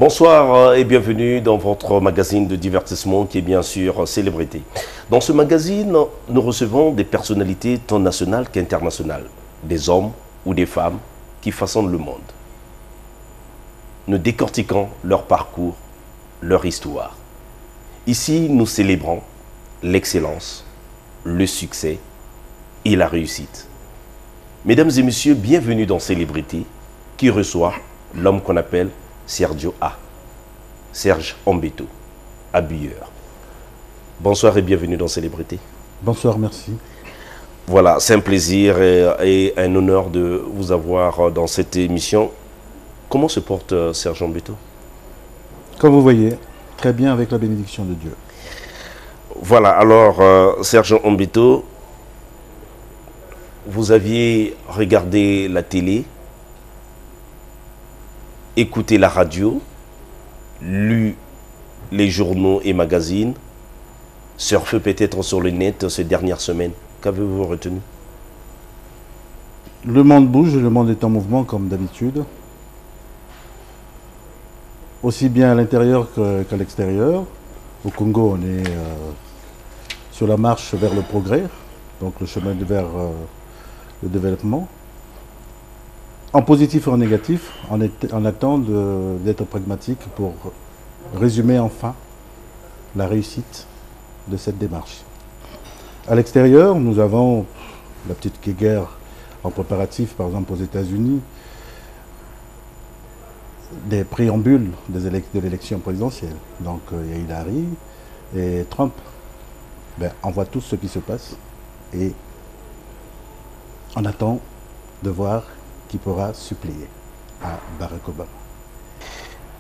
Bonsoir et bienvenue dans votre magazine de divertissement qui est bien sûr Célébrité. Dans ce magazine, nous recevons des personnalités tant nationales qu'internationales, des hommes ou des femmes qui façonnent le monde. Nous décortiquons leur parcours, leur histoire. Ici, nous célébrons l'excellence, le succès et la réussite. Mesdames et messieurs, bienvenue dans Célébrité qui reçoit l'homme qu'on appelle Sergio A. Serge Ombeto, habilleur. Bonsoir et bienvenue dans Célébrité. Bonsoir, merci. Voilà, c'est un plaisir et un honneur de vous avoir dans cette émission. Comment se porte Serge Ombeto? Comme vous voyez, très bien avec la bénédiction de Dieu. Voilà, alors Serge Ombeto, vous aviez regardé la télé, écouté la radio, lu les journaux et magazines, surfé peut-être sur le net ces dernières semaines. Qu'avez-vous retenu? Le monde bouge, le monde est en mouvement comme d'habitude. Aussi bien à l'intérieur qu'à l'extérieur. Au Congo, on est sur la marche vers le progrès, donc le chemin vers le développement. En positif et en négatif, on attend d'être pragmatique pour résumer enfin la réussite de cette démarche. À l'extérieur, nous avons la petite guerre en préparatif, par exemple aux États-Unis, des préambules de l'élection présidentielle. Donc il y a Hillary et Trump. On voit tout ce qui se passe et on attend de voir qui pourra suppléer à Barack Obama.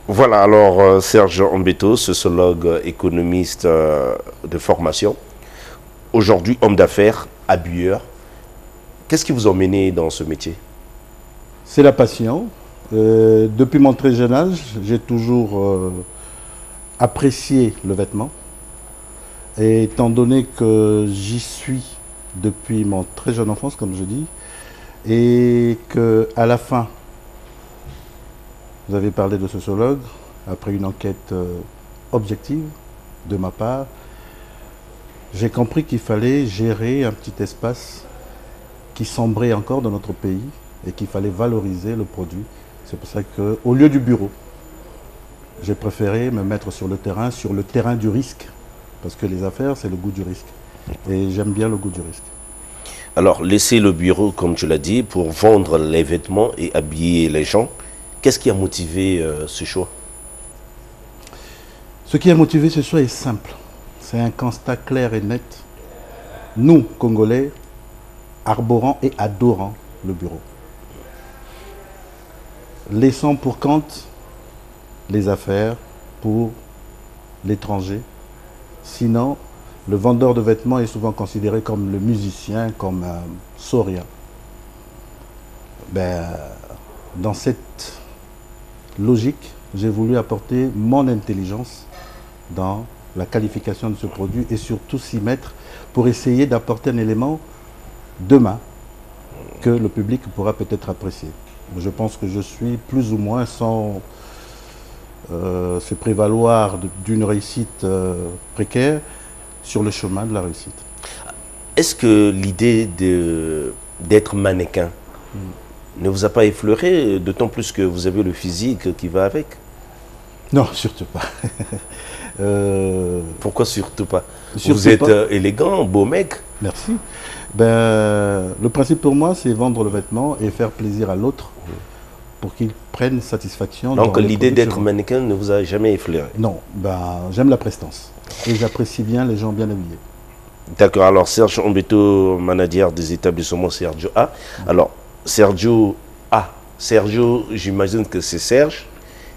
Voilà, alors Serge Ombeto, sociologue, économiste de formation, aujourd'hui homme d'affaires, habilleur. Qu'est-ce qui vous a emmené dans ce métier? C'est la passion. Depuis mon très jeune âge, j'ai toujours apprécié le vêtement. Et étant donné que j'y suis depuis mon très jeune enfance, comme je dis, et qu'à la fin, vous avez parlé de sociologue, après une enquête objective de ma part, j'ai compris qu'il fallait gérer un petit espace qui sombrait encore dans notre pays et qu'il fallait valoriser le produit. C'est pour ça qu'au lieu du bureau, j'ai préféré me mettre sur le terrain du risque, parce que les affaires, c'est le goût du risque. Et j'aime bien le goût du risque. Alors, laisser le bureau, comme tu l'as dit, pour vendre les vêtements et habiller les gens. Qu'est-ce qui a motivé ce choix? Ce qui a motivé ce choix est simple. C'est un constat clair et net. Nous, Congolais, arborant et adorant le bureau. Laissons pour compte les affaires pour l'étranger. Sinon, le vendeur de vêtements est souvent considéré comme le musicien, comme un sourien. Dans cette logique, j'ai voulu apporter mon intelligence dans la qualification de ce produit et surtout s'y mettre pour essayer d'apporter un élément demain que le public pourra peut-être apprécier. Je pense que je suis plus ou moins sans se prévaloir d'une réussite précaire sur le chemin de la réussite. Est-ce que l'idée d'être mannequin ne vous a pas effleuré, d'autant plus que vous avez le physique qui va avec? Non, surtout pas. Pourquoi surtout pas? Surtout Vous êtes pas. élégant, beau mec. Merci. Le principe pour moi, c'est vendre le vêtement et faire plaisir à l'autre pour qu'il prenne satisfaction. Donc l'idée d'être mannequin ne vous a jamais effleuré? Non, j'aime la prestance et j'apprécie bien les gens bien habillés. D'accord, alors Serge Ombeto, manager des établissements Sergio A. Alors, Sergio A. Sergio, j'imagine que c'est Serge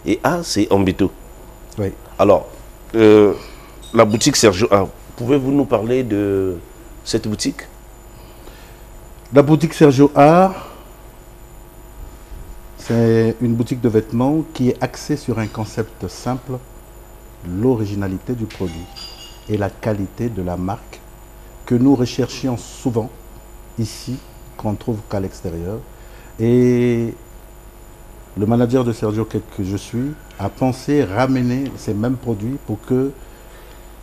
et A, c'est Ombeto. Oui. Alors, la boutique Sergio A, pouvez-vous nous parler de cette boutique? La boutique Sergio A, c'est une boutique de vêtements qui est axée sur un concept simple, l'originalité du produit et la qualité de la marque que nous recherchions souvent ici, qu'on ne trouve qu'à l'extérieur. Et le manager de Sergio que je suis a pensé ramener ces mêmes produits pour que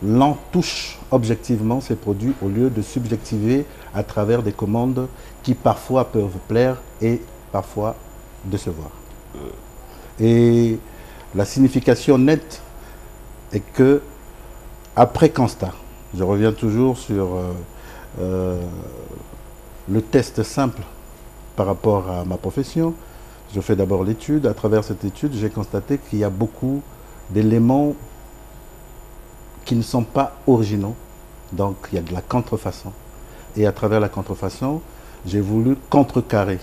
l'on touche objectivement ces produits au lieu de subjectiver à travers des commandes qui parfois peuvent plaire et parfois décevoir. Et la signification nette est que, après constat, je reviens toujours sur le test simple par rapport à ma profession. Je fais d'abord l'étude. À travers cette étude, j'ai constaté qu'il y a beaucoup d'éléments qui ne sont pas originaux. Donc, il y a de la contrefaçon. Et à travers la contrefaçon, j'ai voulu contrecarrer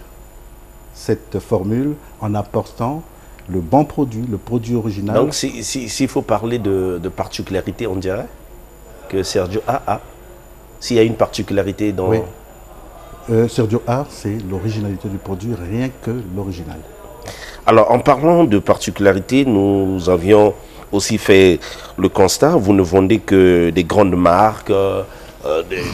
cette formule en apportant le bon produit, le produit original. Donc, s'il faut parler de particularité, on dirait que Sergio A. S'il y a une particularité dans... Oui. Sergio A, c'est l'originalité du produit, rien que l'original. Alors, en parlant de particularité, nous avions aussi fait le constat, vous ne vendez que des grandes marques,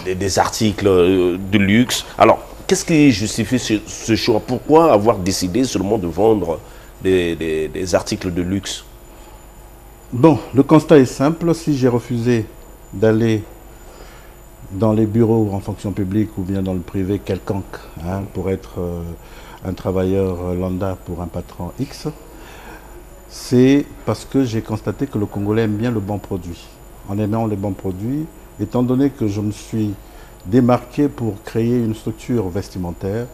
des articles de luxe. Alors, qu'est-ce qui justifie ce choix? Pourquoi avoir décidé seulement de vendre des articles de luxe? Bon, le constat est simple. Si j'ai refusé d'aller dans les bureaux en fonction publique ou bien dans le privé quelconque, hein, pour être un travailleur lambda pour un patron X, c'est parce que j'ai constaté que le Congolais aime bien le bon produit. En aimant les bons produits, étant donné que je me suis démarqué pour créer une structure vestimentaire,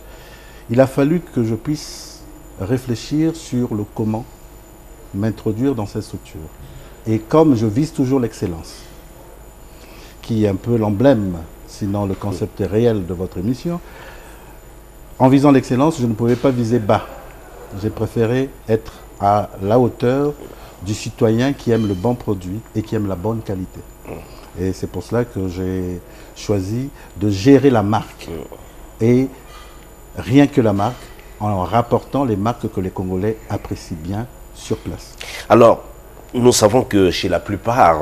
il a fallu que je puisse réfléchir sur le comment m'introduire dans cette structure. Et comme je vise toujours l'excellence, qui est un peu l'emblème, sinon le concept réel de votre émission, en visant l'excellence, je ne pouvais pas viser bas. J'ai préféré être à la hauteur du citoyen qui aime le bon produit et qui aime la bonne qualité. Et c'est pour cela que j'ai choisi de gérer la marque. Et rien que la marque, en rapportant les marques que les Congolais apprécient bien sur place. Alors, nous savons que chez la plupart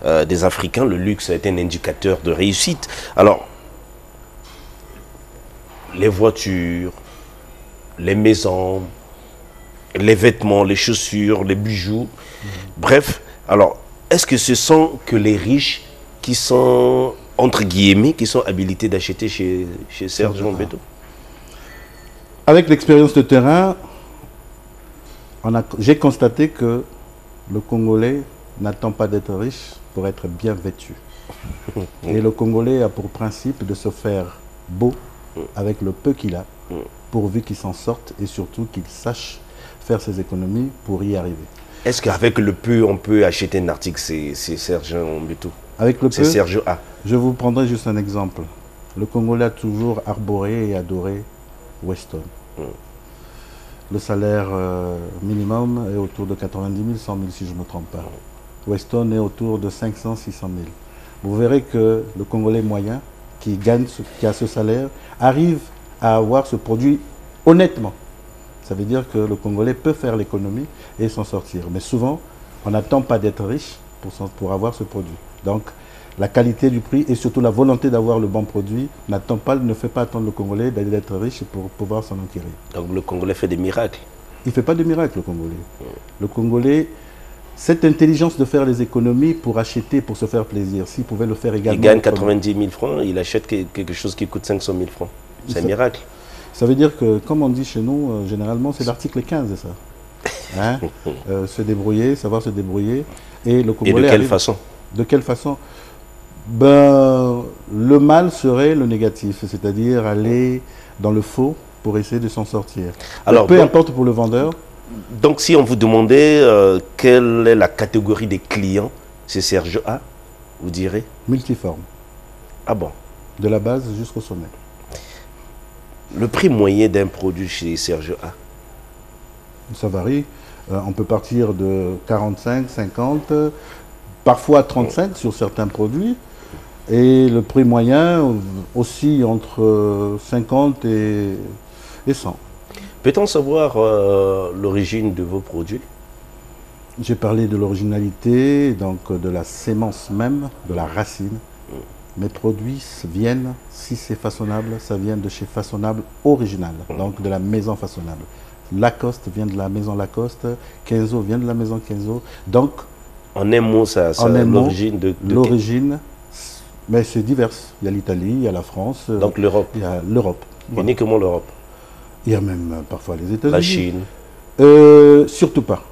des Africains, le luxe est un indicateur de réussite. Alors, les voitures, les maisons, les vêtements, les chaussures, les bijoux, bref. Alors, est-ce que ce sont que les riches qui sont, entre guillemets, qui sont habilités d'acheter chez Sergio Mbeto? Avec l'expérience de terrain, j'ai constaté que le Congolais n'attend pas d'être riche pour être bien vêtu. Et le Congolais a pour principe de se faire beau avec le peu qu'il a, pourvu qu'il s'en sorte et surtout qu'il sache faire ses économies pour y arriver. Est-ce qu'avec le peu, on peut acheter un article, c'est Sergio Mbeto? Avec le peu, c'est Sergio A. Je vous prendrai juste un exemple. Le Congolais a toujours arboré et adoré Weston. Le salaire minimum est autour de 90 000, 100 000 si je ne me trompe pas. Weston est autour de 500, 600 000. Vous verrez que le Congolais moyen, qui a ce salaire, arrive à avoir ce produit honnêtement. Ça veut dire que le Congolais peut faire l'économie et s'en sortir. Mais souvent, on n'attend pas d'être riche pour avoir ce produit. Donc, la qualité du prix et surtout la volonté d'avoir le bon produit ne fait pas attendre le Congolais d'aller être riche pour pouvoir s'en enquérir. Donc le Congolais fait des miracles? Il ne fait pas de miracles, le Congolais. Le Congolais, cette intelligence de faire les économies pour acheter, pour se faire plaisir, s'il pouvait le faire également... Il gagne 90 000 francs, il achète quelque chose qui coûte 500 000 francs. C'est un miracle. Ça veut dire que, comme on dit chez nous, généralement, c'est l'article 15, ça. Hein? Se débrouiller, savoir se débrouiller. Et le Congolais... Et de quelle façon? De quelle façon? Ben, le mal serait le négatif, c'est-à-dire aller dans le faux pour essayer de s'en sortir. Alors, peu importe pour le vendeur. Donc, si on vous demandait quelle est la catégorie des clients, c'est Sergio A, vous direz? Multiforme. Ah bon? De la base jusqu'au sommet. Le prix moyen d'un produit chez Sergio A? Ça varie. On peut partir de 45, 50, parfois 35 sur certains produits. Et le prix moyen aussi entre 50 et 100. Peut-on savoir l'origine de vos produits? J'ai parlé de l'originalité, donc de la sémence même, de la racine. Mes produits viennent, si c'est façonnable, ça vient de chez Façonnable Original, donc de la maison Façonnable. Lacoste vient de la maison Lacoste, Kenzo vient de la maison Kenzo. Donc, en un mot, ça l'origine de l'origine, mais c'est divers. Il y a l'Italie, il y a la France. Donc l'Europe. Il y a l'Europe. Voilà. Uniquement l'Europe. Il y a même parfois les États-Unis. La Chine. Surtout pas.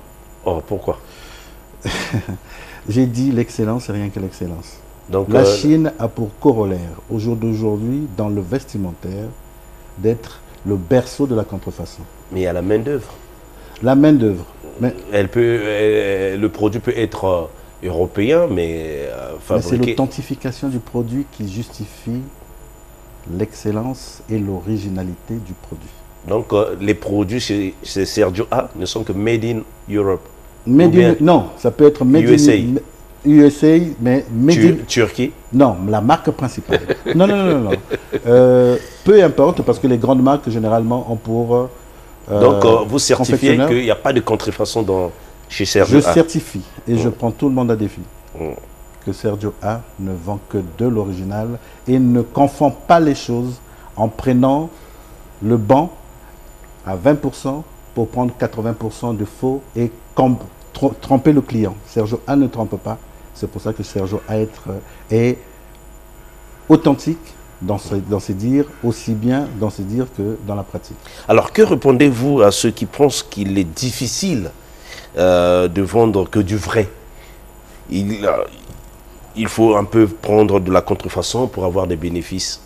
Oh, pourquoi? J'ai dit l'excellence et rien que l'excellence. Donc la Chine a pour corollaire, au jour d'aujourd'hui, dans le vestimentaire, d'être le berceau de la contrefaçon. Mais il y a la main-d'œuvre. La main-d'œuvre. Mais le produit peut être européen, mais fabriqué. C'est l'authentification du produit qui justifie l'excellence et l'originalité du produit. Donc les produits chez Sergio A ne sont que made in Europe. Non, ça peut être made USA. in USA, mais made in Turquie. Non, la marque principale. non. Peu importe, parce que les grandes marques généralement ont pour donc vous certifiez qu'il n'y a pas de contrefaçon chez Sergio A. Je certifie et je prends tout le monde à défi que Sergio A ne vend que de l'original et ne confond pas les choses en prenant le banc à 20% pour prendre 80% de faux et tromper le client. Sergio A ne trompe pas. C'est pour ça que Sergio A est authentique dans ses dires, aussi bien dans ses dires que dans la pratique. Alors que répondez-vous à ceux qui pensent qu'il est difficile de vendre que du vrai? Il faut un peu prendre de la contrefaçon pour avoir des bénéfices.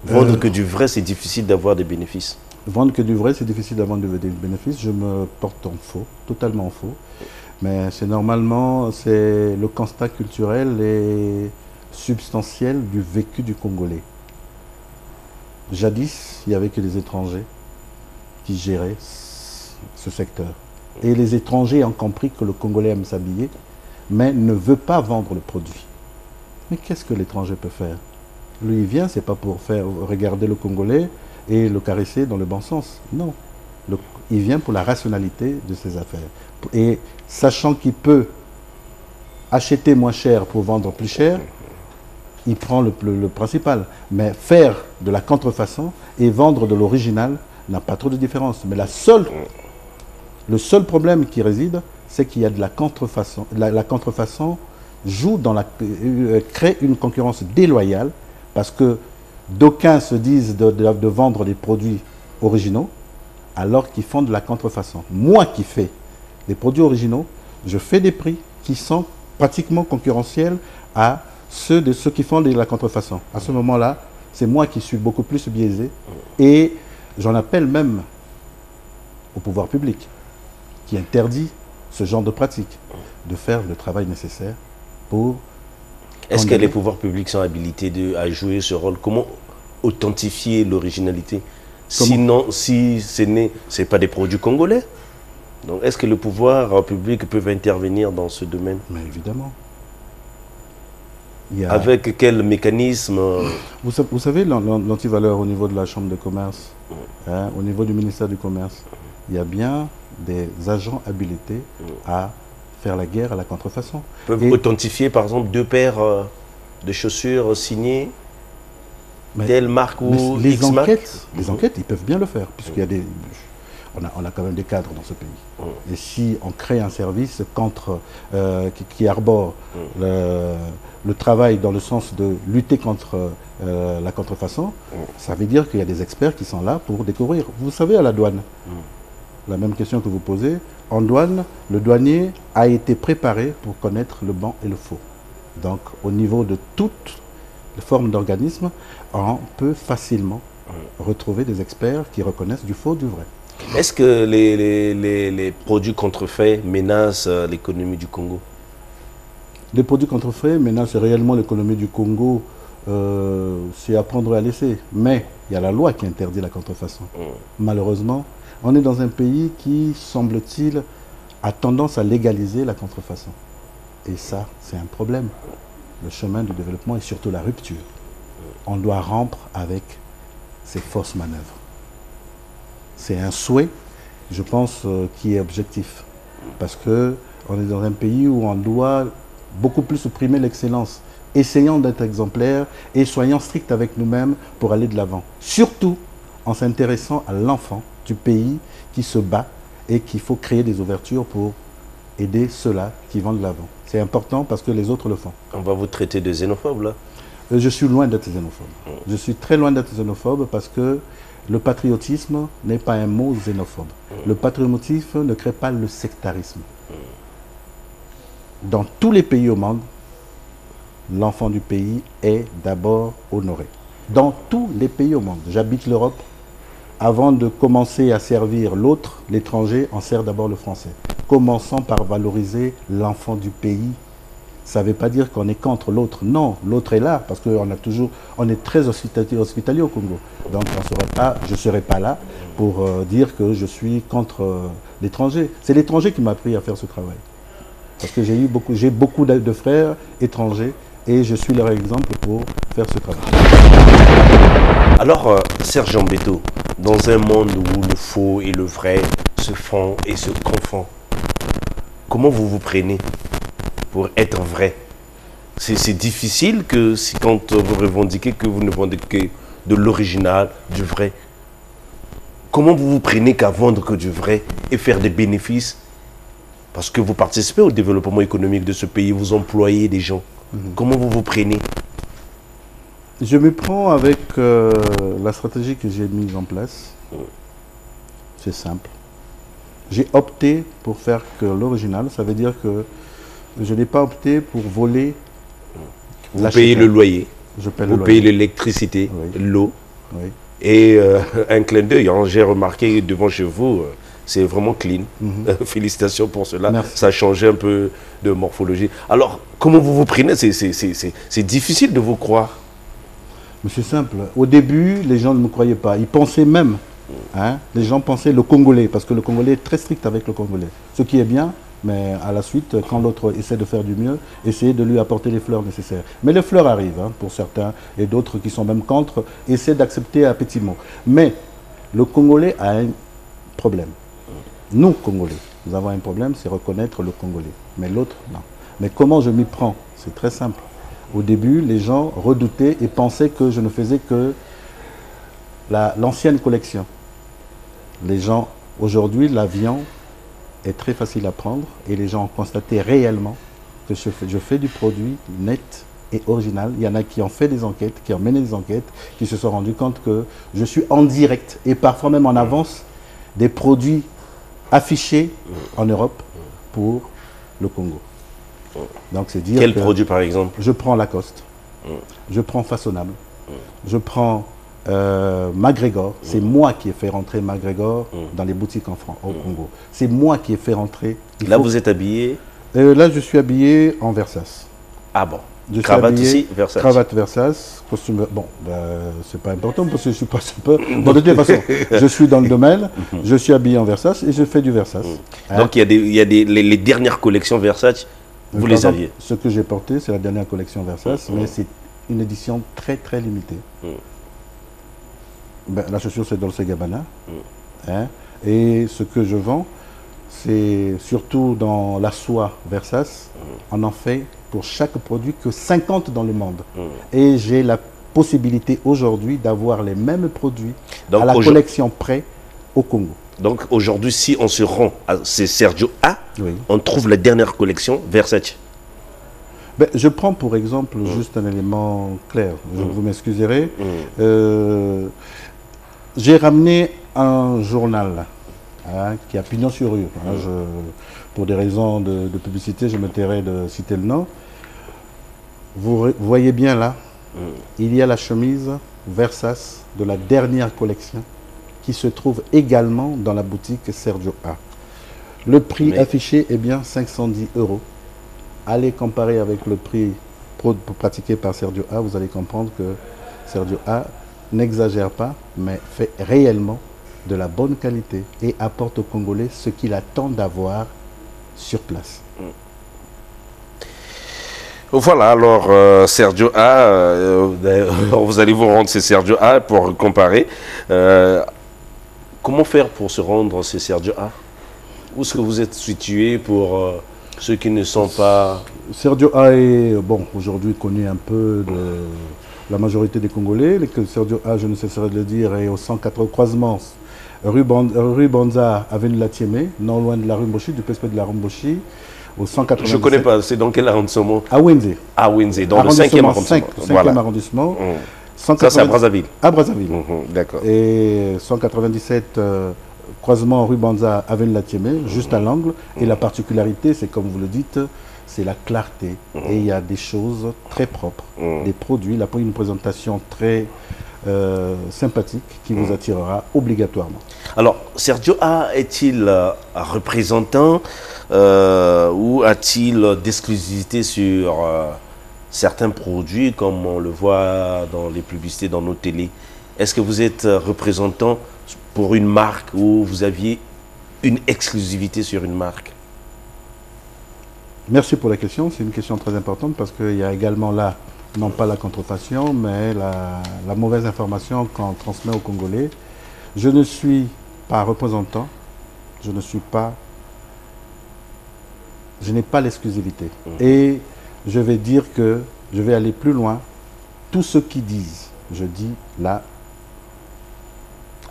Vendre que du vrai, c'est difficile d'avoir des bénéfices. Vendre que du vrai, c'est difficile d'avoir des bénéfices. Je me porte en faux, totalement en faux. Mais c'est normalement, c'est le constat culturel et substantiel du vécu du Congolais. Jadis, il n'y avait que les étrangers qui géraient ce secteur. Et les étrangers ont compris que le Congolais aime s'habiller, mais ne veut pas vendre le produit. Mais qu'est-ce que l'étranger peut faire? Lui, il vient, c'est pas pour regarder le Congolais et le caresser dans le bon sens. Non. Il vient pour la rationalité de ses affaires. Et sachant qu'il peut acheter moins cher pour vendre plus cher, il prend le principal. Mais faire de la contrefaçon et vendre de l'original n'a pas trop de différence. Mais le seul problème qui réside, c'est qu'il y a de la contrefaçon. La contrefaçon crée une concurrence déloyale parce que d'aucuns se disent de vendre des produits originaux alors qu'ils font de la contrefaçon. Moi qui fais des produits originaux, je fais des prix qui sont pratiquement concurrentiels à ceux qui font de la contrefaçon. À ce moment-là, c'est moi qui suis beaucoup plus biaisé et j'en appelle même au pouvoir public qui interdit ce genre de pratique de faire le travail nécessaire pour... Est-ce que les pouvoirs publics sont habilités à jouer ce rôle? Comment authentifier l'originalité? Sinon, si ce n'est pas des produits congolais. Donc, est-ce que le pouvoir public peut intervenir dans ce domaine? Mais évidemment. Avec quel mécanisme? Vous savez, l'antivaleur au niveau de la Chambre de commerce, au niveau du ministère du Commerce, il y a bien des agents habilités à faire la guerre à la contrefaçon. Peuvent authentifier, par exemple, 2 paires de chaussures signées telle marque ou les X marque? Les enquêtes, ils peuvent bien le faire, puisqu'il y a des... On a quand même des cadres dans ce pays. Et si on crée un service qui arbore le travail dans le sens de lutter contre la contrefaçon, ça veut dire qu'il y a des experts qui sont là pour découvrir. Vous savez, à la douane, la même question que vous posez, en douane, le douanier a été préparé pour connaître le bon et le faux. Donc, au niveau de toutes les formes d'organismes, on peut facilement retrouver des experts qui reconnaissent du faux du vrai. Est-ce que les produits contrefaits menacent l'économie du Congo? Les produits contrefaits menacent réellement l'économie du Congo, c'est à prendre et à laisser. Mais il y a la loi qui interdit la contrefaçon. Malheureusement, on est dans un pays qui, semble-t-il, a tendance à légaliser la contrefaçon. Et ça, c'est un problème. Le chemin du développement et surtout la rupture. On doit rompre avec ces fausses manœuvres. C'est un souhait, je pense, qui est objectif. Parce qu'on est dans un pays où on doit beaucoup plus supprimer l'excellence. Essayons d'être exemplaires et soyons stricts avec nous-mêmes pour aller de l'avant. Surtout en s'intéressant à l'enfant du pays qui se bat et qu'il faut créer des ouvertures pour aider ceux-là qui vont de l'avant. C'est important parce que les autres le font. On va vous traiter de xénophobe, là? Je suis loin d'être xénophobe. Je suis très loin d'être xénophobe parce que le patriotisme n'est pas un mot xénophobe. Le patriotisme ne crée pas le sectarisme. Dans tous les pays au monde, l'enfant du pays est d'abord honoré. Dans tous les pays au monde. J'habite l'Europe. Avant de commencer à servir l'autre, l'étranger, on sert d'abord le français. Commençons par valoriser l'enfant du pays. Ça ne veut pas dire qu'on est contre l'autre. Non, l'autre est là parce on est très hospitalier au Congo. Donc je ne serai pas là pour dire que je suis contre l'étranger. C'est l'étranger qui m'a appris à faire ce travail. Parce que j'ai beaucoup de frères étrangers et je suis leur exemple pour faire ce travail. Alors, Serge Mbetto, dans un monde où le faux et le vrai se font et se confondent, comment vous vous prenez pour être vrai? C'est difficile que quand vous revendiquez que vous ne vendez que de l'original, du vrai. Comment vous vous prenez qu'à vendre que du vrai et faire des bénéfices? Parce que vous participez au développement économique de ce pays, vous employez des gens. Comment vous vous prenez? Je me prends avec la stratégie que j'ai mise en place. C'est simple. J'ai opté pour faire que l'original. Ça veut dire que je n'ai pas opté pour voler. Vous payez le loyer, je paye vous payez l'électricité, oui. l'eau. Oui. Et un clin d'œil, hein, j'ai remarqué devant chez vous, c'est vraiment clean. Félicitations pour cela. Merci. Ça a changé un peu de morphologie. Alors, comment vous vous prenez? C'est difficile de vous croire. Mais c'est simple. Au début, les gens ne me croyaient pas. Ils pensaient même, les gens pensaient le Congolais, parce que le Congolais est très strict avec le Congolais. Ce qui est bien, mais à la suite, quand l'autre essaie de faire du mieux, essayer de lui apporter les fleurs nécessaires. Mais les fleurs arrivent, pour certains, et d'autres qui sont même contre, essaient d'accepter un petit mot. Mais le Congolais a un problème. Nous, Congolais, nous avons un problème, c'est reconnaître le Congolais. Mais l'autre, non. Mais comment je m'y prends? C'est très simple. Au début, les gens redoutaient et pensaient que je ne faisais que l'ancienne collection. Les gens, aujourd'hui, l'avion est très facile à prendre et les gens ont constaté réellement que je fais du produit net et original. Il y en a qui ont fait des enquêtes, qui ont mené des enquêtes, qui se sont rendus compte que je suis en direct et parfois même en avance des produits affichés en Europe pour le Congo. Donc c'est dire quel produit par exemple? Je prends Lacoste, je prends Façonnable, je prends McGregor. C'est moi qui ai fait rentrer McGregor dans les boutiques en France, au Congo. C'est moi qui ai fait rentrer. Là vous êtes habillé? Là je suis habillé en Versace. Ah bon? Cravate aussi Versace? Cravate Versace, costume. Bon, c'est pas important parce que je suis pas super. Bon, de toute façon, je suis dans le domaine, je suis habillé en Versace et je fais du Versace. Donc il y a les dernières collections Versace, vous les aviez? Ce que j'ai porté, c'est la dernière collection Versace, mais c'est une édition très très limitée. La chaussure, c'est Dolce & Gabbana. Et ce que je vends, c'est surtout dans la soie Versace. On en fait pour chaque produit que 50 dans le monde. Et j'ai la possibilité aujourd'hui d'avoir les mêmes produits à la collection près au Congo. Donc aujourd'hui, si on se rend à ces Sergio A, oui, on trouve la dernière collection Versace. Je prends pour exemple juste un élément clair. Vous m'excuserez. J'ai ramené un journal qui a pignon sur rue. Pour des raisons de publicité, je me tairai de citer le nom. Vous voyez bien là, il y a la chemise Versace de la dernière collection qui se trouve également dans la boutique Sergio A. Le prix affiché est bien 510 €. Allez comparer avec le prix pratiqué par Sergio A, vous allez comprendre que Sergio A n'exagère pas, mais fait réellement de la bonne qualité et apporte aux Congolais ce qu'il attend d'avoir sur place. Voilà, alors Sergio A, vous allez vous rendre chez Sergio A pour comparer. Comment faire pour se rendre chez Sergio A? Où est-ce que vous êtes situé pour ceux qui ne sont pas... Sergio A est aujourd'hui connu un peu de la majorité des Congolais. Sergio A, je ne cesserai de le dire, est au 104 croisement rue Banza, avenue Latiémé, non loin de la rue Mboshi, du PSP de la rue Mboshi, au 197. Je ne connais pas, c'est dans quel arrondissement? À Wenze. À Wenze, dans le 5e arrondissement. 5e arrondissement. Ça, c'est à Brazzaville. À Brazzaville. D'accord. Et 197, croisement rue Banza, avenue Latiémé, juste à l'angle. Et la particularité, c'est comme vous le dites, c'est la clarté. Et il y a des choses très propres, des produits, une présentation très sympathique qui vous attirera obligatoirement. Alors, Sergio A est-il un représentant ou a-t-il d'exclusivité sur certains produits comme on le voit dans les publicités, dans nos télés? Est-ce que vous êtes représentant pour une marque ou vous aviez une exclusivité sur une marque? Merci pour la question, c'est une question très importante parce qu'il y a également là, non pas la contrefaçon, mais la mauvaise information qu'on transmet aux Congolais. Je ne suis pas représentant, je n'ai pas l'exclusivité. Et je vais dire que je vais aller plus loin. Tous ceux qui disent, je dis là.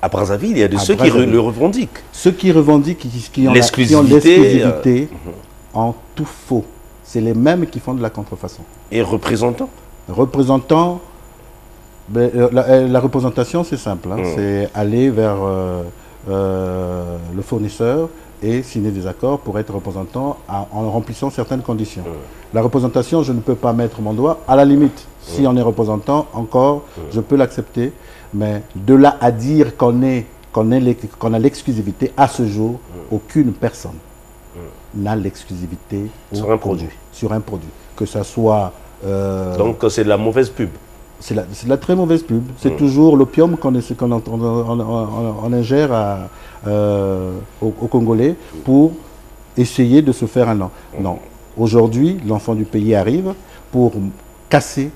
À Brazzaville, il y a de ceux qui le revendiquent. Ceux qui revendiquent, qui ont l'exclusivité, en tout faux. C'est les mêmes qui font de la contrefaçon. Et représentant? Représentant, la représentation c'est simple. C'est aller vers le fournisseur et signer des accords pour être représentant en remplissant certaines conditions. La représentation, je ne peux pas mettre mon doigt. À la limite, si on est représentant, encore, je peux l'accepter. Mais de là à dire qu'on a l'exclusivité, à ce jour, aucune personne n'a l'exclusivité sur un produit. Sur un produit. Que ça soit... Donc c'est de la mauvaise pub. C'est de la très mauvaise pub. C'est toujours l'opium qu'on ingère aux Congolais pour essayer de se faire un nom. Non. Aujourd'hui, l'enfant du pays arrive pour casser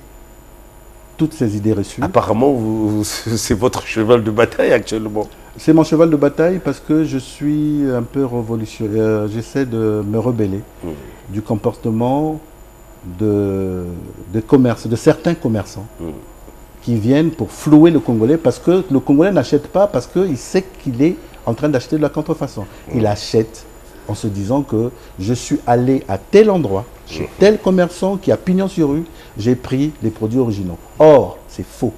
toutes ces idées reçues. Apparemment, c'est votre cheval de bataille actuellement. C'est mon cheval de bataille parce que je suis un peu révolutionnaire. J'essaie de me rebeller du comportement de certains commerçants qui viennent pour flouer le Congolais parce que le Congolais n'achète pas parce qu'il sait qu'il est en train d'acheter de la contrefaçon. Il achète en se disant que je suis allé à tel endroit, chez tel commerçant qui a pignon sur rue, j'ai pris les produits originaux. Or, c'est faux.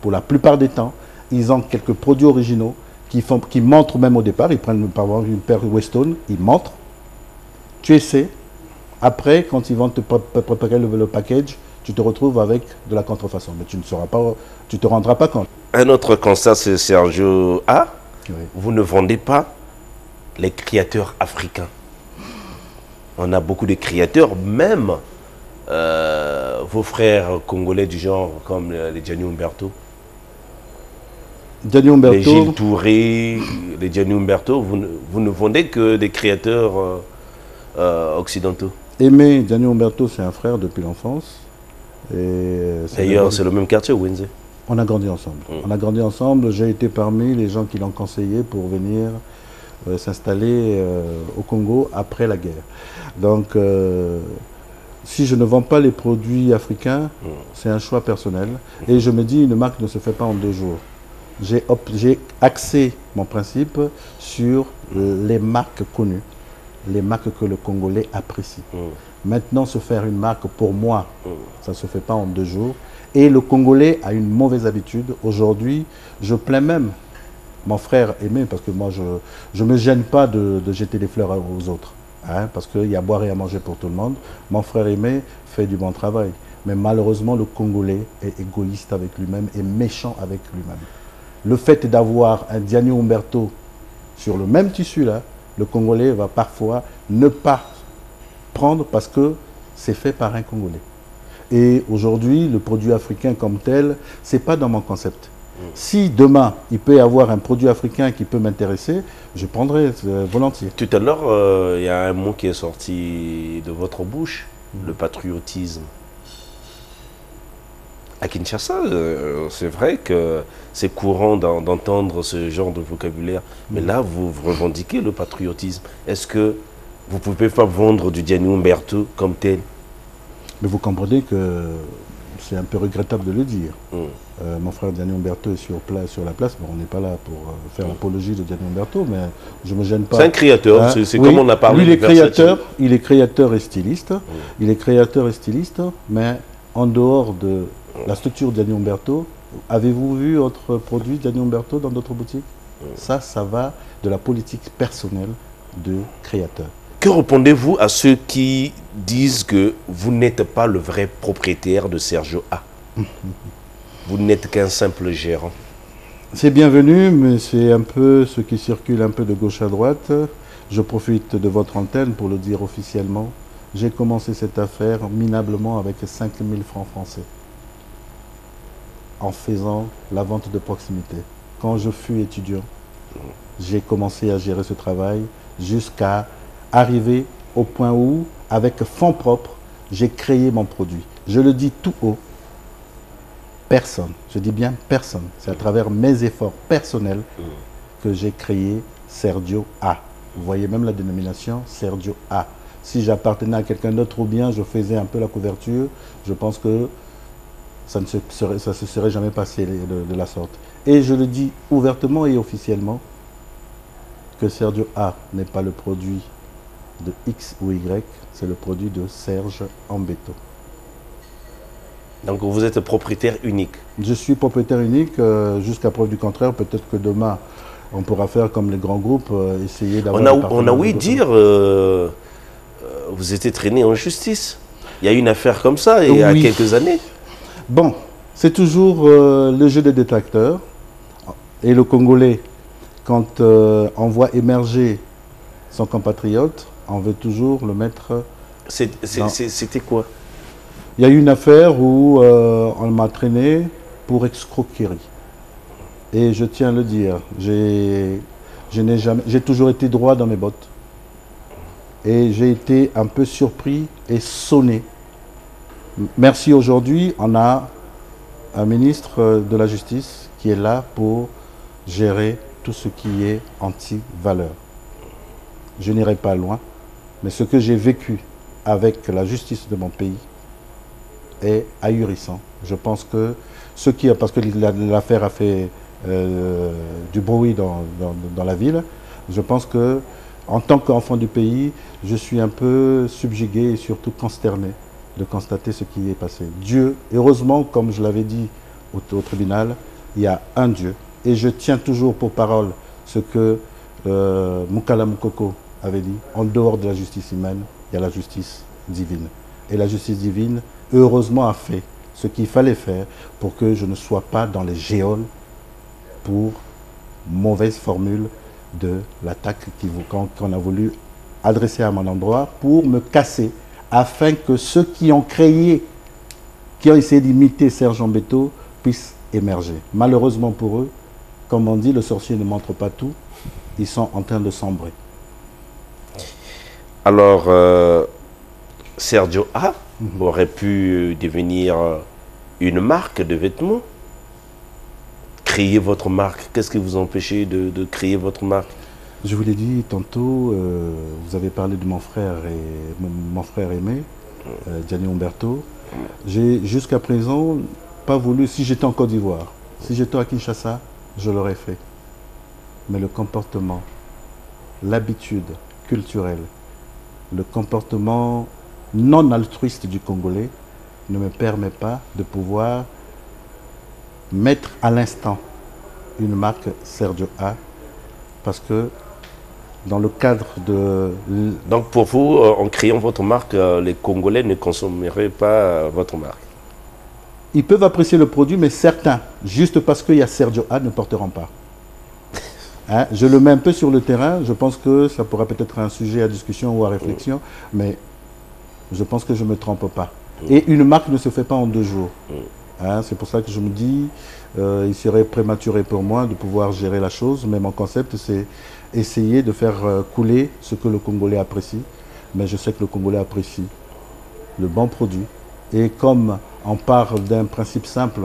Pour la plupart des temps, ils ont quelques produits originaux qui montrent même au départ. Ils prennent par exemple une paire Weston, ils montrent. Tu essaies. Après, quand ils vont te préparer le package, tu te retrouves avec de la contrefaçon. Mais tu ne te rendras pas compte. Un autre constat, c'est Sergio A. Oui. Vous ne vendez pas les créateurs africains. On a beaucoup de créateurs, même vos frères congolais du genre, comme les Gianni Umberto. Gianni Umberto. Les Gilles Touré, les Gianni Umberto, vous ne vendez que des créateurs occidentaux. Aimé Gianni Umberto, c'est un frère depuis l'enfance. D'ailleurs, c'est le même quartier, Wenze. On a grandi ensemble. On a grandi ensemble. J'ai été parmi les gens qui l'ont conseillé pour venir s'installer au Congo après la guerre. Donc, si je ne vends pas les produits africains, c'est un choix personnel. Et je me dis, une marque ne se fait pas en 2 jours. J'ai axé mon principe sur les marques connues, les marques que le Congolais apprécie. Maintenant, se faire une marque, pour moi, ça ne se fait pas en 2 jours. Et le Congolais a une mauvaise habitude. Aujourd'hui, je plains même mon frère Aimé, parce que moi, je ne me gêne pas de jeter des fleurs aux autres. Hein, parce qu'il y a à boire et à manger pour tout le monde. Mon frère Aimé fait du bon travail. Mais malheureusement, le Congolais est égoïste avec lui-même et méchant avec lui-même. Le fait d'avoir un Gianni Umberto sur le même tissu-là, le Congolais va parfois ne pas prendre parce que c'est fait par un Congolais. Et aujourd'hui, le produit africain comme tel, ce n'est pas dans mon concept. Si demain, il peut y avoir un produit africain qui peut m'intéresser, je prendrai volontiers. Tout à l'heure, il y a un mot qui est sorti de votre bouche, le patriotisme. À Kinshasa, c'est vrai que c'est courant d'entendre ce genre de vocabulaire. Mais là, vous revendiquez le patriotisme. Est-ce que vous ne pouvez pas vendre du Gianni Umberto comme tel? Mais vous comprenez que c'est un peu regrettable de le dire. Mon frère Gianni Umberto est sur la place. Bon, on n'est pas là pour faire l'apologie de Gianni Umberto, mais je ne me gêne pas. C'est un créateur, Hein? c'est Oui, comme on a parlé lui, de Versace. il est créateur et styliste. Il est créateur et styliste, mais en dehors de la structure Gianni Umberto, avez-vous vu autre produit Gianni Umberto dans d'autres boutiques? Ça va de la politique personnelle de créateur. Que répondez-vous à ceux qui disent que vous n'êtes pas le vrai propriétaire de Sergio A? Vous n'êtes qu'un simple gérant. C'est bienvenu, mais c'est un peu ce qui circule un peu de gauche à droite. Je profite de votre antenne pour le dire officiellement. J'ai commencé cette affaire minablement avec 5 000 francs français, en faisant la vente de proximité. Quand je fus étudiant, j'ai commencé à gérer ce travail jusqu'à arriver au point où, avec fonds propres, j'ai créé mon produit. Je le dis tout haut, personne, je dis bien personne, c'est à travers mes efforts personnels que j'ai créé Sergio A. Vous voyez même la dénomination Sergio A. Si j'appartenais à quelqu'un d'autre ou bien je faisais un peu la couverture, je pense que ça ne se serait jamais passé de la sorte. Et je le dis ouvertement et officiellement que Sergio A n'est pas le produit de X ou Y, c'est le produit de Serge Ambeto. Donc vous êtes propriétaire unique. Je suis propriétaire unique jusqu'à preuve du contraire. Peut-être que demain, on pourra faire comme les grands groupes, essayer d'avoir... On a ouï dire, vous étiez traîné en justice. Il y a eu une affaire comme ça il y a quelques années. Bon, c'est toujours le jeu des détracteurs. Et le Congolais, quand on voit émerger son compatriote, on veut toujours le mettre... C'était quoi? Il y a eu une affaire où on m'a traîné pour escroquerie. Et je tiens à le dire, j'ai toujours été droit dans mes bottes. Et j'ai été un peu surpris et sonné. Merci, aujourd'hui, on a un ministre de la Justice qui est là pour gérer tout ce qui est anti-valeur. Je n'irai pas loin, mais ce que j'ai vécu avec la justice de mon pays est ahurissant. Je pense que parce que l'affaire a fait du bruit dans la ville, je pense que en tant qu'enfant du pays, je suis un peu subjugué et surtout consterné de constater ce qui est passé. Dieu, heureusement, comme je l'avais dit au tribunal, il y a un Dieu. Et je tiens toujours pour parole ce que Mukala Mukoko avait dit. En dehors de la justice humaine, il y a la justice divine. Et la justice divine, heureusement, a fait ce qu'il fallait faire pour que je ne sois pas dans les géoles pour mauvaise formule de l'attaque qu'on a voulu adresser à mon endroit pour me casser, afin que ceux qui ont essayé d'imiter Serge Ambeto puissent émerger. Malheureusement pour eux, comme on dit, le sorcier ne montre pas tout, ils sont en train de sombrer. Alors, Sergio A aurait pu devenir une marque de vêtements. Créer votre marque. Qu'est-ce qui vous empêchez de créer votre marque? Je vous l'ai dit tantôt, vous avez parlé de mon frère aimé, Gianni Umberto. J'ai jusqu'à présent pas voulu, si j'étais en Côte d'Ivoire, si j'étais à Kinshasa, je l'aurais fait. Mais le comportement, l'habitude culturelle, le comportement non altruiste du Congolais ne me permet pas de pouvoir mettre à l'instant une marque Sergio A, parce que dans le cadre de... Donc pour vous, en créant votre marque, les Congolais ne consommeraient pas votre marque? Ils peuvent apprécier le produit, mais certains, juste parce qu'il y a Sergio A, ne porteront pas. Hein? Je le mets un peu sur le terrain, je pense que ça pourra peut-être être un sujet à discussion ou à réflexion, mais je pense que je ne me trompe pas. Et une marque ne se fait pas en 2 jours. Hein? C'est pour ça que je me dis, il serait prématuré pour moi de pouvoir gérer la chose, mais mon concept, c'est essayer de faire couler ce que le Congolais apprécie. Mais je sais que le Congolais apprécie le bon produit. Et comme on part d'un principe simple,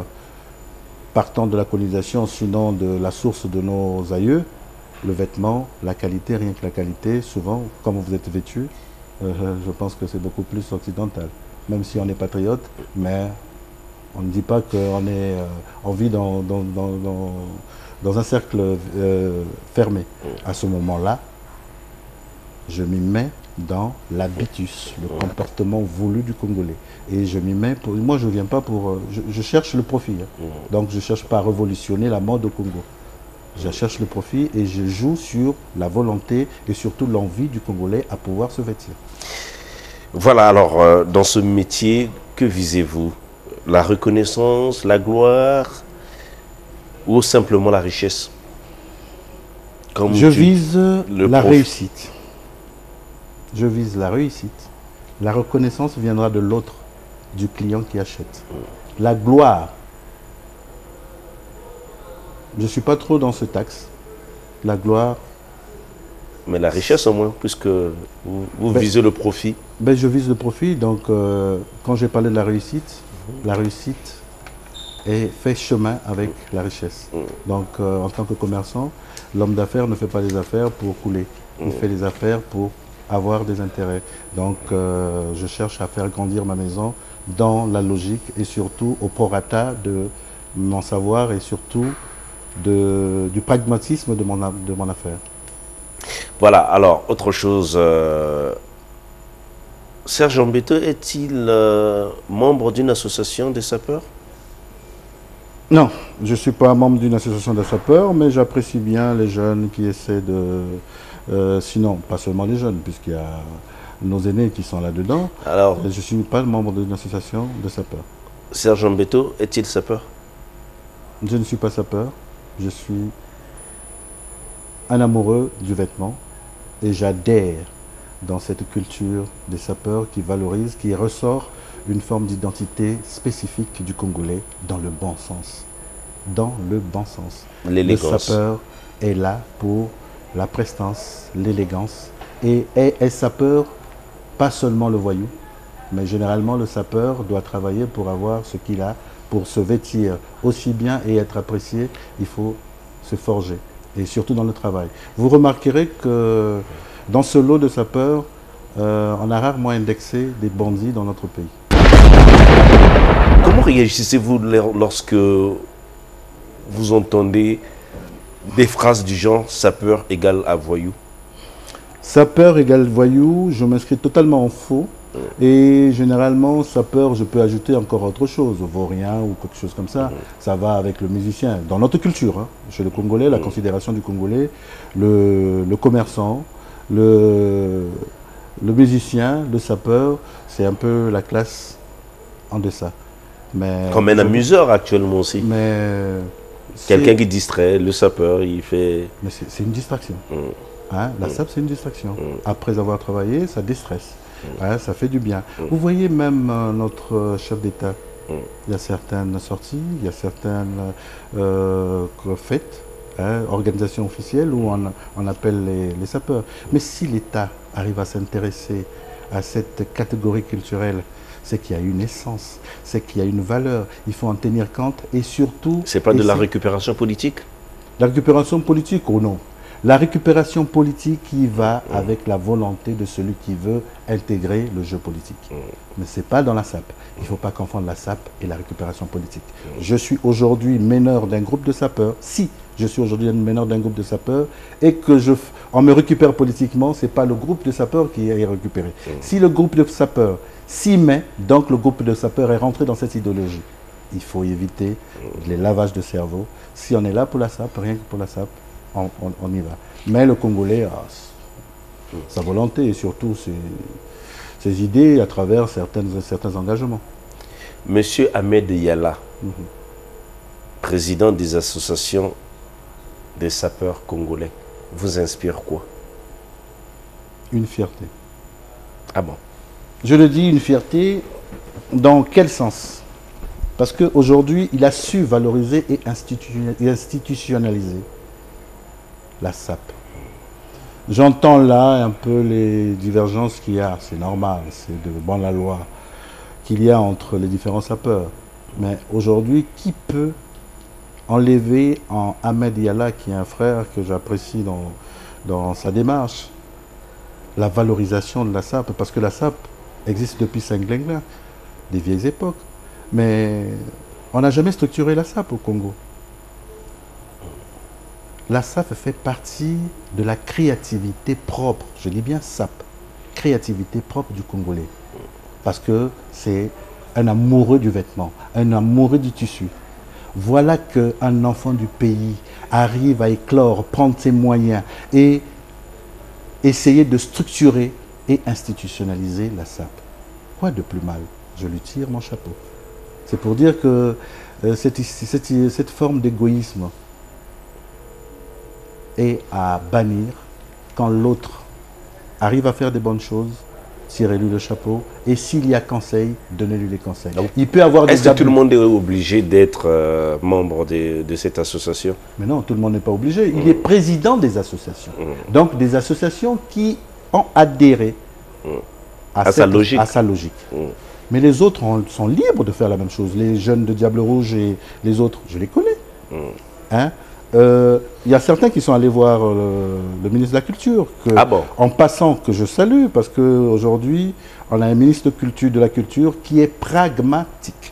partant de la colonisation, sinon de la source de nos aïeux, le vêtement, la qualité, rien que la qualité, souvent, comme vous êtes vêtu, je pense que c'est beaucoup plus occidental. Même si on est patriote, mais On ne dit pas qu'on est, on vit dans un cercle fermé. À ce moment-là, je m'y mets dans l'habitus, le comportement voulu du Congolais. Et je m'y mets pour... Moi, je ne viens pas pour... je cherche le profit. Hein. Donc, je ne cherche pas à révolutionner la mode au Congo. Je cherche le profit et je joue sur la volonté et surtout l'envie du Congolais à pouvoir se vêtir. Voilà, alors, dans ce métier, que visez-vous? La reconnaissance, la gloire ou simplement la richesse? Comme je vise la prof. réussite. Je vise la réussite. La reconnaissance viendra de l'autre, du client qui achète. La gloire, je ne suis pas trop dans ce axe. La gloire... Mais la richesse au moins, puisque vous visez le profit. Ben, je vise le profit, donc quand j'ai parlé de la réussite fait chemin avec la richesse. Donc en tant que commerçant, l'homme d'affaires ne fait pas des affaires pour couler. Il fait des affaires pour avoir des intérêts. Donc je cherche à faire grandir ma maison dans la logique et surtout au prorata de mon savoir et surtout du pragmatisme de mon affaire. Voilà, alors autre chose, Serge Mbetto est-il membre d'une association des sapeurs? Non, je ne suis pas membre d'une association de sapeurs, mais j'apprécie bien les jeunes qui essaient de... sinon, pas seulement les jeunes, puisqu'il y a nos aînés qui sont là-dedans. Alors, je ne suis pas membre d'une association de sapeurs. Serge Mbetto est-il sapeur? Je ne suis pas sapeur, je suis un amoureux du vêtement et j'adhère dans cette culture des sapeurs qui valorise, qui ressort une forme d'identité spécifique du Congolais dans le bon sens. Dans le bon sens. Le sapeur est là pour la prestance, l'élégance et est sapeur, pas seulement le voyou, mais généralement le sapeur doit travailler pour avoir ce qu'il a, pour se vêtir aussi bien et être apprécié, il faut se forger. Et surtout dans le travail. Vous remarquerez que dans ce lot de sapeurs, on a rarement indexé des bandits dans notre pays. Comment réagissez-vous lorsque vous entendez des phrases du genre « sapeur égale à voyou » ? Sapeur égale voyou, je m'inscris totalement en faux. Et généralement, sapeur, je peux ajouter encore autre chose, vaurien ou quelque chose comme ça. Ça va avec le musicien. Dans notre culture, hein, chez le Congolais, la considération du Congolais, le commerçant, le musicien, le sapeur, c'est un peu la classe en deçà. Mais comme un amuseur actuellement aussi. Mais quelqu'un qui distrait, le sapeur, il fait... Mais c'est une distraction. Hein, la sape, c'est une distraction. Après avoir travaillé, ça déstresse. Hein, ça fait du bien. Vous voyez même notre chef d'État, il y a certaines sorties, il y a certaines fêtes, hein, organisations officielles où on appelle les sapeurs. Mais si l'État arrive à s'intéresser à cette catégorie culturelle, c'est qu'il y a une essence, c'est qu'il y a une valeur, il faut en tenir compte et surtout... C'est pas de la récupération politique? La récupération politique ou non? La récupération politique qui va avec la volonté de celui qui veut intégrer le jeu politique. Mais ce n'est pas dans la SAP. Il ne faut pas confondre la SAP et la récupération politique. Je suis aujourd'hui meneur d'un groupe de sapeurs. Si je suis aujourd'hui meneur d'un groupe de sapeurs et que on me récupère politiquement, ce n'est pas le groupe de sapeurs qui est récupéré. Si le groupe de sapeurs s'y met, donc le groupe de sapeurs est rentré dans cette idéologie. Il faut éviter les lavages de cerveau. Si on est là pour la SAP, rien que pour la SAP, on y va. Mais le Congolais a sa volonté et surtout ses idées à travers certains engagements. Monsieur Ahmed Yala, président des associations des sapeurs congolais, vous inspire quoi? Une fierté. Ah bon? Je le dis, une fierté, dans quel sens? Parce qu'aujourd'hui, il a su valoriser et institutionnaliser la SAP. J'entends là un peu les divergences qu'il y a, c'est normal, c'est devant la loi, qu'il y a entre les différents sapeurs. Mais aujourd'hui, qui peut enlever en Ahmed Yala, qui est un frère que j'apprécie dans sa démarche, la valorisation de la SAP? Parce que la SAP existe depuis Saint-Glinglin, des vieilles époques. Mais on n'a jamais structuré la SAP au Congo. La SAP fait partie de la créativité propre, je dis bien SAP, créativité propre du Congolais. Parce que c'est un amoureux du vêtement, un amoureux du tissu. Voilà qu'un enfant du pays arrive à éclore, prendre ses moyens et essayer de structurer et institutionnaliser la SAP. Quoi de plus mal? Je lui tire mon chapeau. C'est pour dire que cette forme d'égoïsme est à bannir. Quand l'autre arrive à faire des bonnes choses, tirez-lui le chapeau. Et s'il y a conseil, donnez-lui les conseils. Donc, il peut avoir des est-ce que tout le monde est obligé d'être membre de cette association? Mais non, tout le monde n'est pas obligé. Il est président des associations. Donc des associations qui ont adhéré à sa logique. Mais les autres sont libres de faire la même chose. Les jeunes de Diable Rouge et les autres, je les connais. Hein? Il y a certains qui sont allés voir le ministre de la Culture, en passant, que je salue, parce qu'aujourd'hui, on a un ministre de la Culture qui est pragmatique,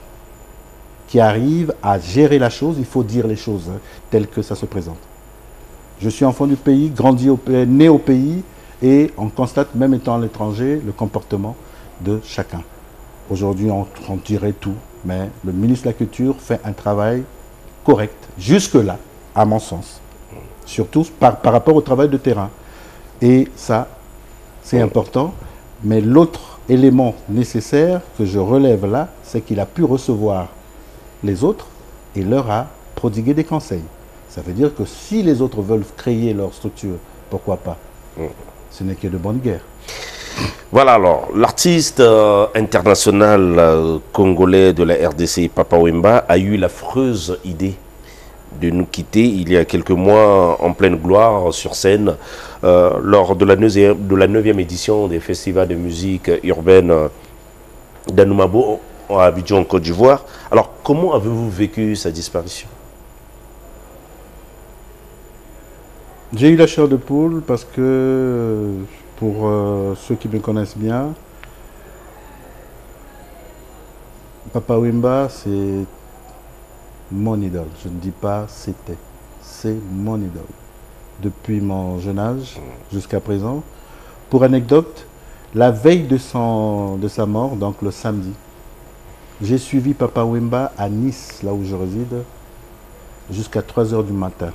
qui arrive à gérer la chose. Il faut dire les choses telles que ça se présente. Je suis enfant du pays, grandi au pays, né au pays, et on constate, même étant à l'étranger, le comportement de chacun. Aujourd'hui, on dirait tout, mais le ministre de la Culture fait un travail correct, jusque-là, à mon sens. Surtout par rapport au travail de terrain. Et ça, c'est important. Mais l'autre élément nécessaire que je relève là, c'est qu'il a pu recevoir les autres et leur a prodigué des conseils. Ça veut dire que si les autres veulent créer leur structure, pourquoi pas? Ce n'est que de bonne guerre. Voilà, alors, l'artiste international congolais de la RDC, Papa Wemba, a eu l'affreuse idée de nous quitter il y a quelques mois en pleine gloire sur scène lors de la 9e édition des festivals de musique urbaine d'Anoumabo à Abidjan, en Côte d'Ivoire. Alors, comment avez-vous vécu sa disparition? J'ai eu la chair de poule parce que, pour ceux qui me connaissent bien, Papa Wemba, c'est mon idole. Je ne dis pas c'était. C'est mon idole. Depuis mon jeune âge jusqu'à présent. Pour anecdote, la veille de sa mort, donc le samedi, j'ai suivi Papa Wemba à Nice, là où je réside, jusqu'à 3 h du matin.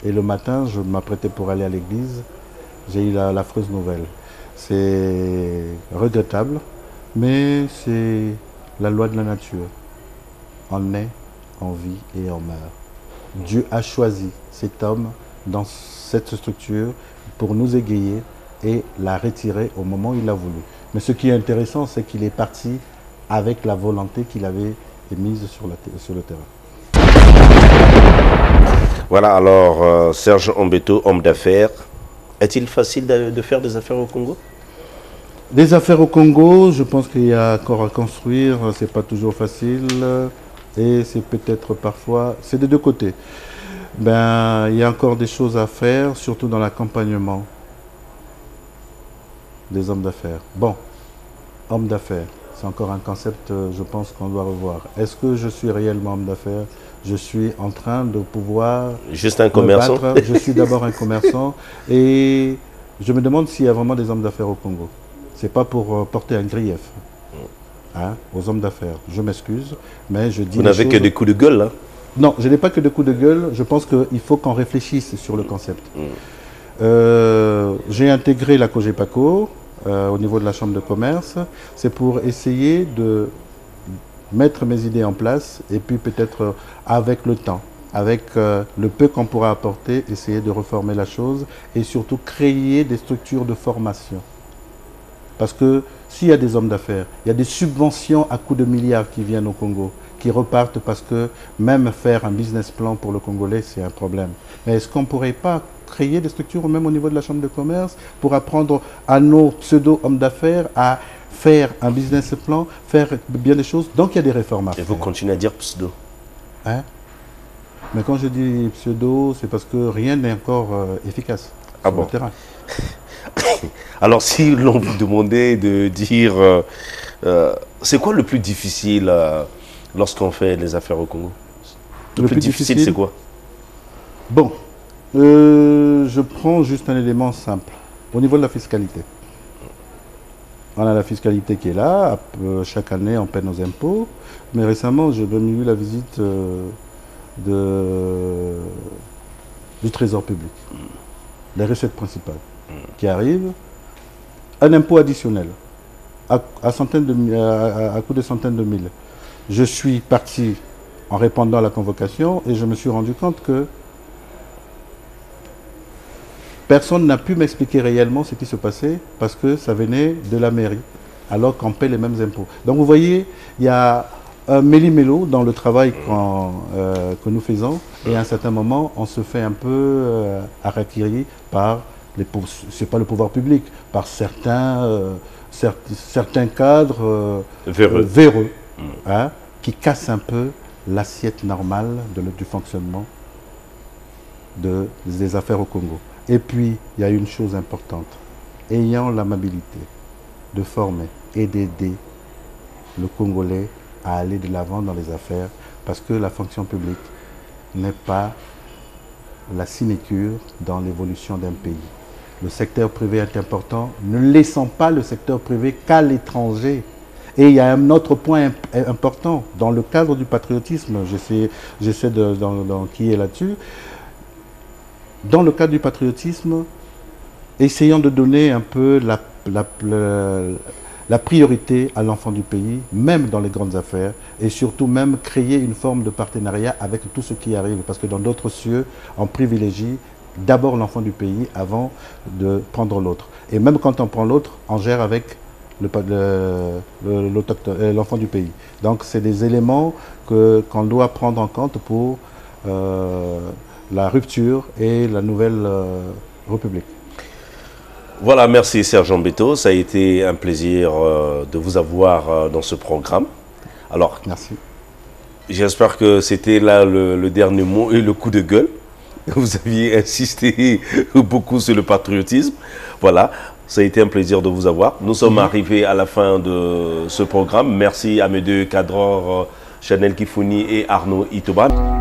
Et le matin, je m'apprêtais pour aller à l'église. J'ai eu l'affreuse nouvelle. C'est regrettable, mais c'est la loi de la nature. On naît, on vit et on meurt. Dieu a choisi cet homme dans cette structure pour nous égayer et la retirer au moment où il a voulu. Mais ce qui est intéressant, c'est qu'il est parti avec la volonté qu'il avait émise sur le terrain. Voilà, alors Serge Ombeto, homme d'affaires. Est-il facile de faire des affaires au Congo? Des affaires au Congo, je pense qu'il y a encore à construire. C'est pas toujours facile. Et c'est peut-être parfois, c'est des deux côtés. Ben, il y a encore des choses à faire, surtout dans l'accompagnement des hommes d'affaires. Bon, homme d'affaires, c'est encore un concept, je pense, qu'on doit revoir. Est-ce que je suis réellement homme d'affaires? Je suis en train de pouvoir... Juste un commerçant? Je suis d'abord un commerçant et je me demande s'il y a vraiment des hommes d'affaires au Congo. Ce n'est pas pour porter un grief. Hein, aux hommes d'affaires. Je m'excuse, mais je dis... Vous n'avez que des coups de gueule, là? Non, je n'ai pas que des coups de gueule. Je pense qu'il faut qu'on réfléchisse sur le concept. J'ai intégré la COGEPACO au niveau de la Chambre de commerce. C'est pour essayer de mettre mes idées en place et puis peut-être avec le temps, avec le peu qu'on pourra apporter, essayer de reformer la chose et surtout créer des structures de formation. Parce que s'il y a des hommes d'affaires, il y a des subventions à coups de milliards qui viennent au Congo, qui repartent parce que même faire un business plan pour le Congolais, c'est un problème. Mais est-ce qu'on ne pourrait pas créer des structures, même au niveau de la Chambre de commerce, pour apprendre à nos pseudo-hommes d'affaires à faire un business plan, faire bien des choses? Donc il y a des réformes à faire. Et vous continuez à dire pseudo? Hein? Mais quand je dis pseudo, c'est parce que rien n'est encore efficace sur le terrain. Alors, si l'on vous demandait de dire C'est quoi le plus difficile lorsqu'on fait les affaires au Congo? Le plus difficile, c'est quoi? Bon, je prends juste un élément simple. Au niveau de la fiscalité. On a la fiscalité qui est là. Chaque année, on paie nos impôts. Mais récemment, j'ai même eu la visite du Trésor public. Les recettes principales qui arrivent. Un impôt additionnel à coût de centaines de mille. Je suis parti en répondant à la convocation et je me suis rendu compte que personne n'a pu m'expliquer réellement ce qui se passait parce que ça venait de la mairie, alors qu'on paie les mêmes impôts. Donc vous voyez, il y a un méli-mélo dans le travail que nous faisons et à un certain moment, on se fait un peu harakiri par, c'est pas le pouvoir public, par certains cadres véreux hein, qui cassent un peu l'assiette normale du fonctionnement des affaires au Congo. Et puis, il y a une chose importante. Ayant l'amabilité de former et d'aider le Congolais à aller de l'avant dans les affaires, parce que la fonction publique n'est pas la sinécure dans l'évolution d'un pays. Le secteur privé est important. Ne laissons pas le secteur privé qu'à l'étranger. Et il y a un autre point important. Dans le cadre du patriotisme, j'essaie d'enquiller là-dessus. Dans le cadre du patriotisme, essayons de donner un peu la priorité à l'enfant du pays, même dans les grandes affaires, et surtout même créer une forme de partenariat avec tout ce qui arrive. Parce que dans d'autres cieux, on privilégie d'abord l'enfant du pays avant de prendre l'autre. Et même quand on prend l'autre, on gère avec l'enfant du pays. Donc c'est des éléments qu'on doit prendre en compte pour la rupture et la nouvelle République. Voilà, merci Sergent Beto. Ça a été un plaisir de vous avoir dans ce programme. Alors, merci. J'espère que c'était là le dernier mot et le coup de gueule. Vous aviez insisté beaucoup sur le patriotisme. Voilà, ça a été un plaisir de vous avoir. Nous sommes arrivés à la fin de ce programme. Merci à mes deux cadreurs, Chanel Kifuni et Arnaud Itoban.